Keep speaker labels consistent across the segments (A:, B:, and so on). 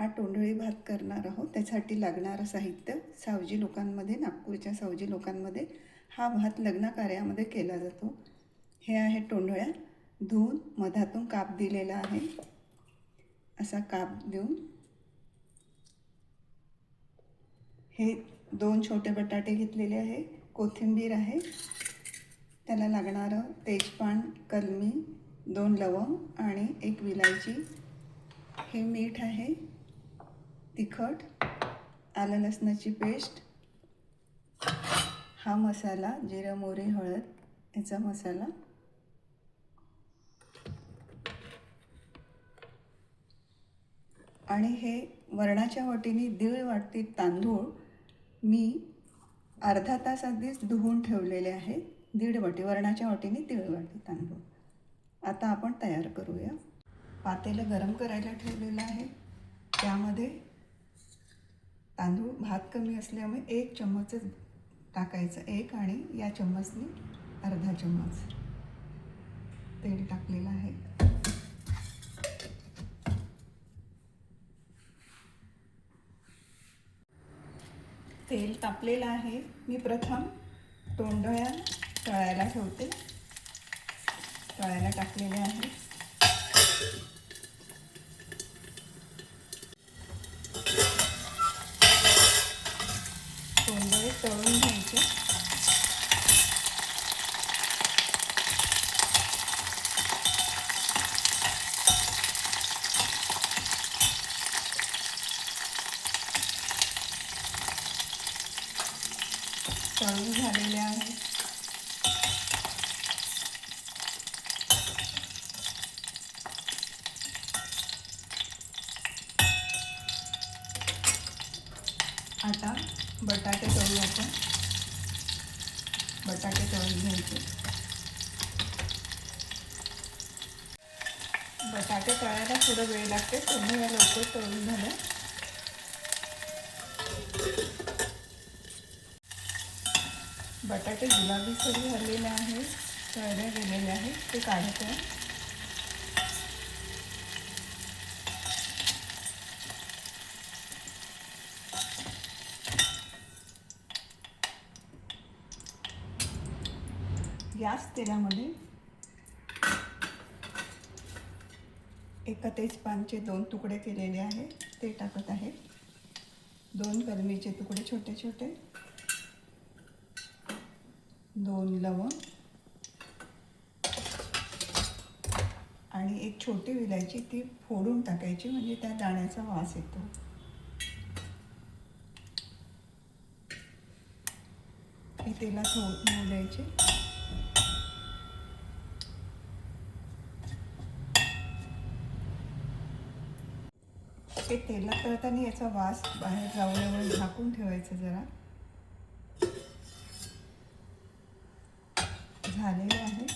A: हा टोंडळी भात करणार आहोत. त्यासाठी लागणारं साहित्य सावजी लोकांमध्ये, नागपूरच्या सावजी लोकांमध्ये हा भात लग्न कार्यामध्ये केला जातो. हे आहे टोंडळ्या. धुवून मधातून काप दिलेला आहे. असा काप देऊन हे 2 छोटे बटाटे घेतलेले आहे. कोथिंबीर आहे. त्याला लागणारं तेजपान, कलमी, 2 लवंग आणि 1 विलायची. हे मीठ आहे, तिखट, आलं लसणाची पेस्ट, हा मसाला जिरं मोहरी हळद याचा मसाला, आणि हे वरणाच्या वाटीने 1.5 वाटी तांदूळ मी अर्धा तास आधीच धुवून ठेवलेले आहे. 1.5 वाटी वरणाच्या वाटीने 1.5 वाटी तांदूळ. आता आपण तयार करूया. पातेलं गरम करायला ठेवलेलं आहे. त्यामध्ये तांदूळ भात कमी असल्यामुळे 1 चम्मचच टाकायचं, 1 आणि या चम्मचने अर्धा चम्मच तेल टाकलेलं आहे. तेल तापलेलं आहे. मी प्रथम टोंडळ्या तळायला ठेवते. तळायला टाकलेले आहे. टोंडळे तळून घ्यायचे. तळून झालेले आहे. आता बटाटे तळू आपण. बटाटे तळून घ्यायचे. बटाटे तळायला थोडं वेळ लागते. तुम्ही या लवकर तळून झालं. बटाटे गुलाबी सरी झालेले आहे, तळले गेलेले आहे. ते काढते. याच तेलामध्ये एका तेजपानचे 2 तुकडे केलेले आहे ते टाकत आहे. 2 कलमीचे तुकडे छोटे छोटे, 2 लवंग आणि 1 छोटी विलायची, ती फोडून टाकायची म्हणजे त्या दाण्याचा वास येतो. हे तेलात होऊ द्यायचे. हे तेलात तळताना याचा वास बाहेर जाऊ नये झाकून ठेवायचं. जरा झालेले आहे.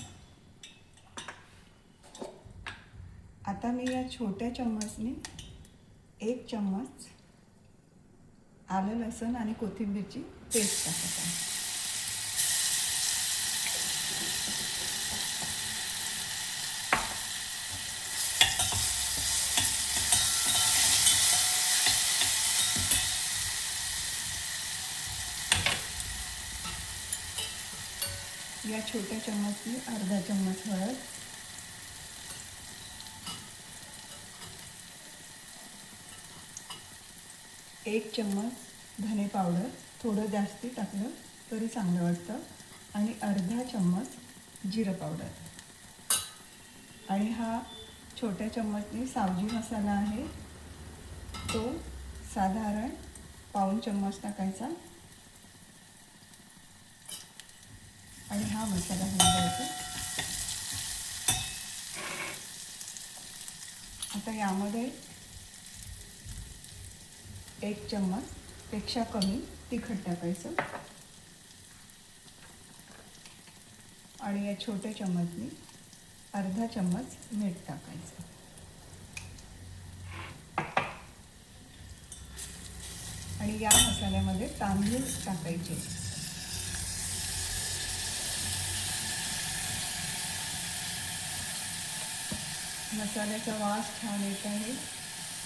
A: आता मी या छोट्या चम्मचने 1 चम्मच आलं लसूण आणि कोथिंबीरची पेस्ट टाकत आहे. या छोट्या चम्मचने अर्धा चम्मच हळद, 1 चम्मच धने पावडर, थोडं जास्ती टाकलं तरी चांगलं वाटतं, आणि अर्धा चम्मच जिरं पावडर, आणि हा छोट्या चम्मचने सावजी मसाला आहे तो साधारण पाऊण चम्मच टाकायचा, आणि हा मसाला होऊन द्यायचा. आता यामध्ये 1 चम्मच पेक्षा कमी तिखट टाकायचं, आणि या छोट्या चम्मचने अर्धा चम्मच मीठ टाकायचं. आणि या मसाल्यामध्ये तांदूळ टाकायचे. मसाल्याचा वास छान येत आहे.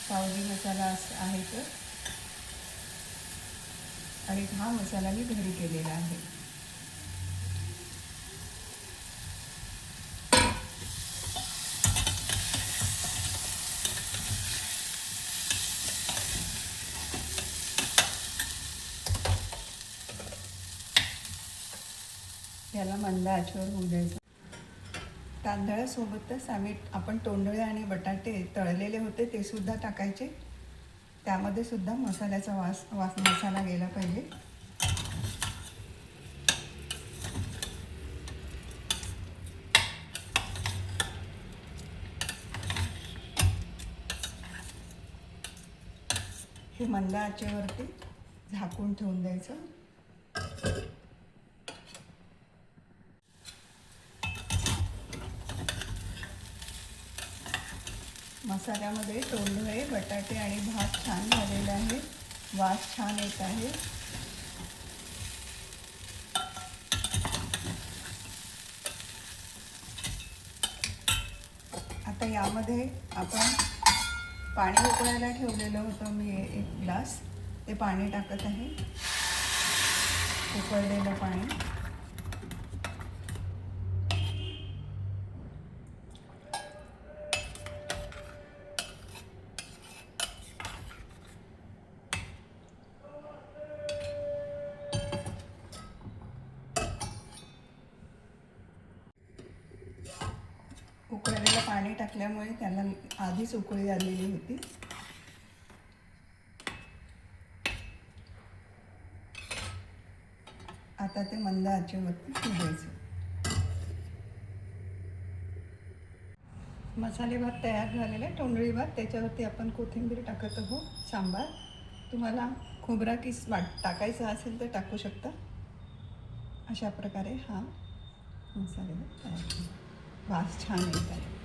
A: सावजी मसाला आहे तर, आणि हा मसाला मी घरी केलेला आहे. याला मंद आचेवर होऊ द्यायचं. तांदळासोबतच आपण तोंडळे आणि बटाटे तळलेले होते ते सुद्धा टाकायचे. त्यामध्ये सुद्धा मसाल्याचा मसाला गेला पाहिजे. हे मंद आचेवरती झाकून ठेवून द्यायचं. मसाल्यामध्ये तोंडळे, बटाटे आणि भात छान झालेला आहे. वास छान येत आहे. आता यामध्ये आपण पाणी उकळायला ठेवलेलं होतं मी 1 ग्लास, ते पाणी टाकत आहे. उकळलेलं पाणी. उकळलेलं पाणी टाकल्यामुळे त्याला आधीच उकळी आलेली होती. आता ते मंद आचेवरती शिजायचं. मसाले भात तयार झालेला आहे, तोंडळी भात. त्याच्यावरती आपण कोथिंबीर टाकत आहोत. सांबार, तुम्हाला खोबरा किस टाकायचा असेल तर टाकू शकता. अशा प्रकारे हा मसाले भात तयार. वास छान येत आहे.